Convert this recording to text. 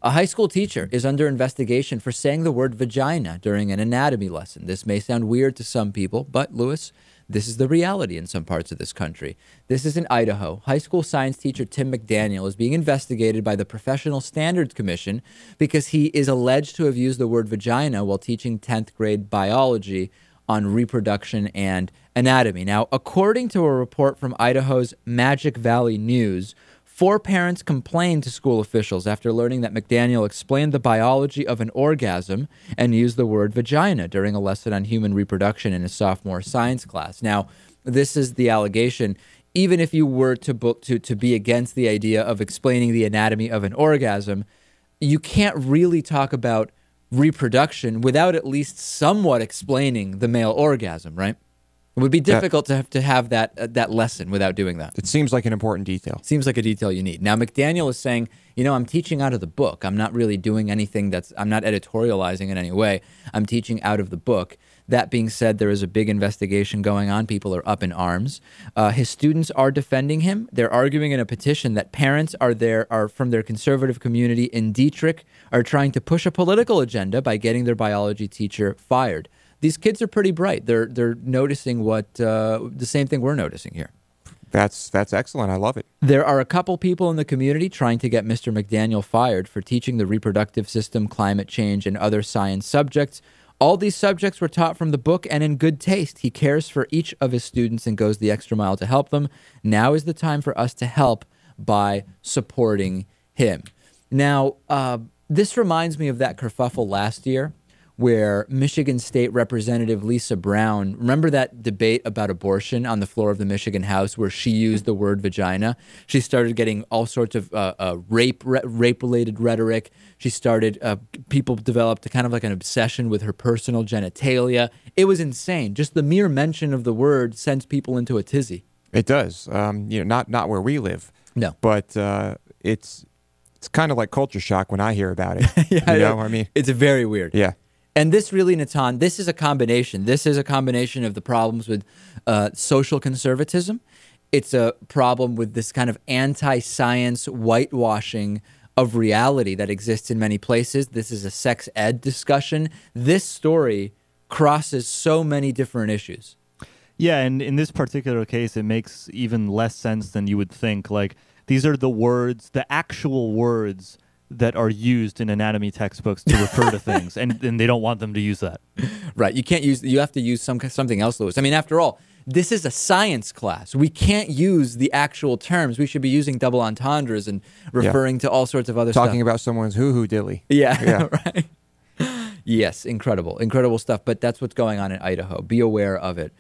A high school teacher is under investigation for saying the word vagina during an anatomy lesson. This may sound weird to some people, but Lewis, this is the reality in some parts of this country. This is in Idaho. High school science teacher Tim McDaniel is being investigated by the Professional Standards Commission because he is alleged to have used the word vagina while teaching 10th grade biology on reproduction and anatomy. Now, according to a report from Idaho's Magic Valley News, 4 parents complained to school officials after learning that McDaniel explained the biology of an orgasm and used the word vagina during a lesson on human reproduction in a sophomore science class. Now, this is the allegation. Even if you were to be against the idea of explaining the anatomy of an orgasm, you can't really talk about reproduction without at least somewhat explaining the male orgasm, right? It would be difficult to have that lesson without doing that. It seems like an important detail. Seems like a detail you need. Now, McDaniel is saying, I'm teaching out of the book. I'm not really doing anything I'm not editorializing in any way. I'm teaching out of the book. That being said, there is a big investigation going on. People are up in arms. His students are defending him. They're arguing in a petition that parents are from their conservative community in Detrick are trying to push a political agenda by getting their biology teacher fired. These kids are pretty bright. They're noticing what the same thing we're noticing here. That's excellent. I love it. There are a couple people in the community trying to get Mr. McDaniel fired for teaching the reproductive system, climate change, and other science subjects. All these subjects were taught from the book and in good taste. He cares for each of his students and goes the extra mile to help them. Now is the time for us to help by supporting him. Now, this reminds me of that kerfuffle last year where Michigan State Representative Lisa Brown, remember that debate about abortion on the floor of the Michigan House where she used the word vagina? She started getting all sorts of rape-related rhetoric. She started, people developed kind of like an obsession with her personal genitalia. It was insane. Just the mere mention of the word sends people into a tizzy. It does. Not where we live. No. But it's kind of like culture shock when I hear about it. Yeah, it's very weird. Yeah. And this really, Natan, this is a combination. This is a combination of the problems with social conservatism. It's a problem with this kind of anti-science whitewashing of reality that exists in many places. This is a sex ed discussion. This story crosses so many different issues. Yeah, and in this particular case, it makes even less sense than you would think. Like, these are the words, the actual words that are used in anatomy textbooks to refer to things, and they don't want them to use that. Right. You have to use something else, Lewis. I mean, after all, this is a science class. We can't use the actual terms. We should be using double entendres and referring to all sorts of other stuff. Talking about someone's hoo-hoo dilly. Yeah. Right. Yes, incredible stuff. But that's what's going on in Idaho. Be aware of it.